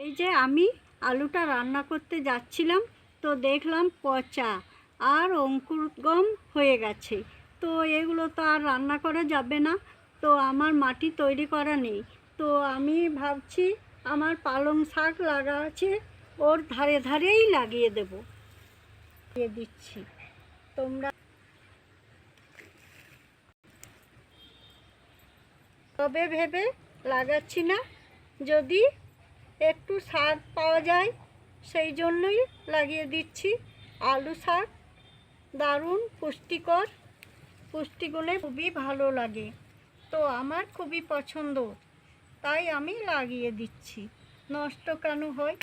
এই যে আমি আলুটা রান্না করতে যাচ্ছিলাম, তো দেখলাম পচা আর অঙ্কুরগম হয়ে গেছে। তো এগুলো তো আর রান্না করা যাবে না, তো আমার মাটি তৈরি করা নেই। তো আমি ভাবছি আমার পালং শাক লাগা আছে, ওর ধারে ধারেই লাগিয়ে দেব, দিয়ে দিচ্ছি। তোমরা তবে ভেবে লাগাচ্ছি না, যদি একটু শাক পাওয়া যায় সেই জন্যই লাগিয়ে দিচ্ছি। আলু শাক দারুণ পুষ্টিকর, পুষ্টিগুণে খুবই ভালো লাগে, তো আমার খুবই পছন্দ, তাই আমি লাগিয়ে দিচ্ছি। নষ্ট কেন হয়?